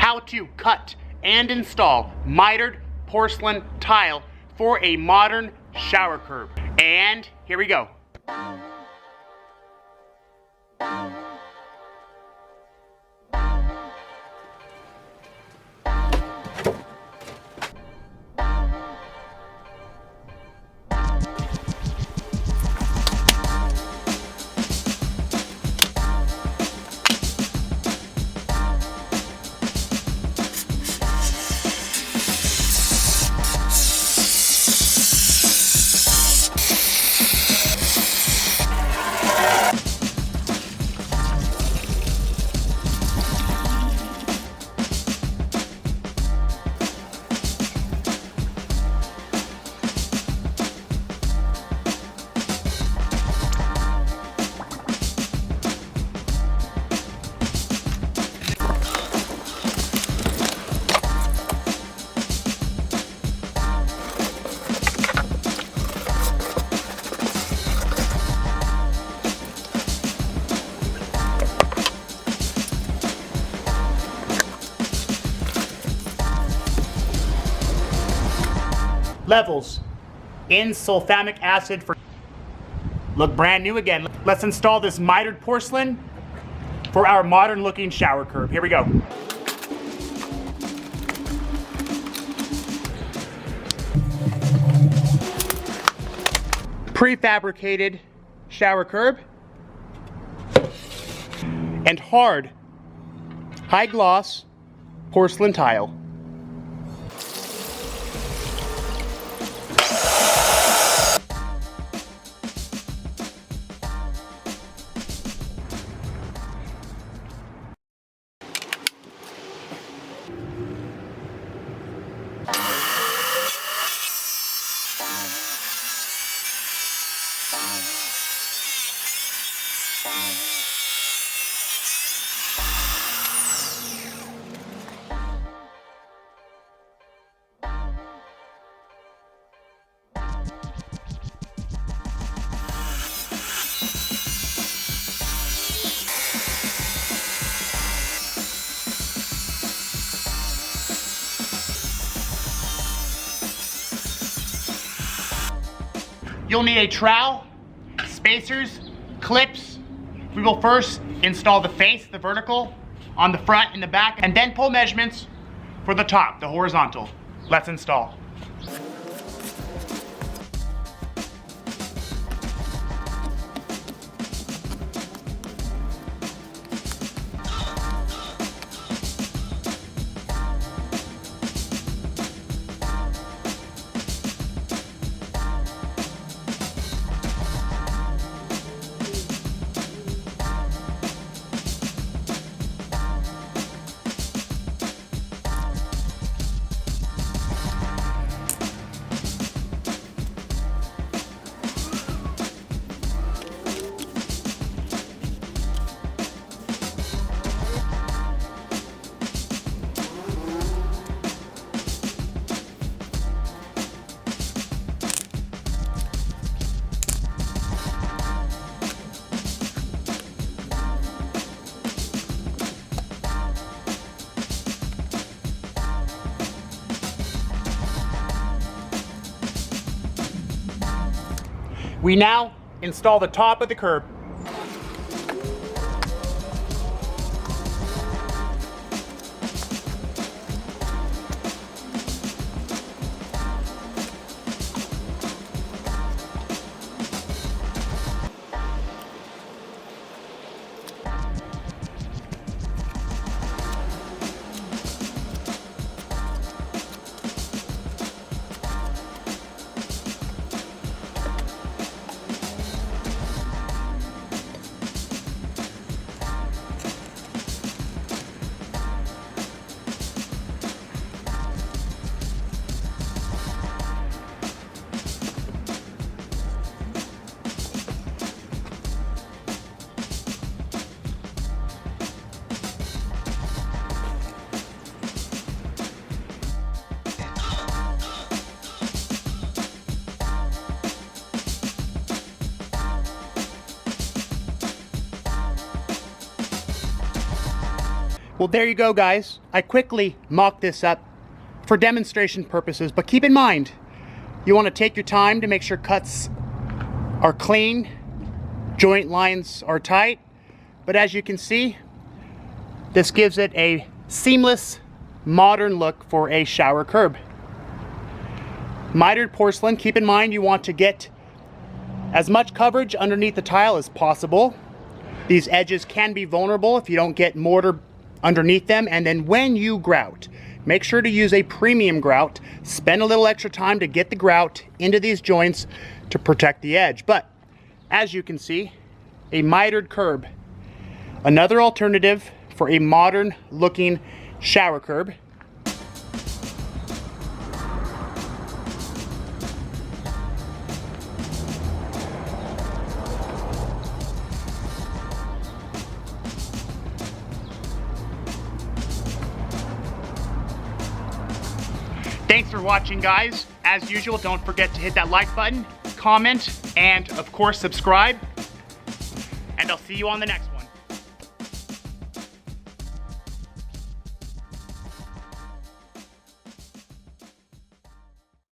how to cut and install mitered porcelain tile for a modern shower curb. And here we go. Levels in sulfamic acid for look brand new again. Let's install this mitered porcelain for our modern looking shower curb. Here we go. Prefabricated shower curb and hard high gloss porcelain tile. You'll need a trowel, spacers, clips. We will first install the face, the vertical, on the front and the back, and then pull measurements for the top, the horizontal. Let's install. We now install the top of the curb. Well, there you go, guys. I quickly mocked this up for demonstration purposes, but keep in mind, you want to take your time to make sure cuts are clean, joint lines are tight, but as you can see, this gives it a seamless, modern look for a shower curb. Mitered porcelain, keep in mind you want to get as much coverage underneath the tile as possible. These edges can be vulnerable if you don't get mortar underneath them, and then when you grout, make sure to use a premium grout. Spend a little extra time to get the grout into these joints to protect the edge. But as you can see, a mitered curb, another alternative for a modern looking shower curb. Thanks for watching, guys. As usual, don't forget to hit that like button, comment, and of course subscribe. And I'll see you on the next one.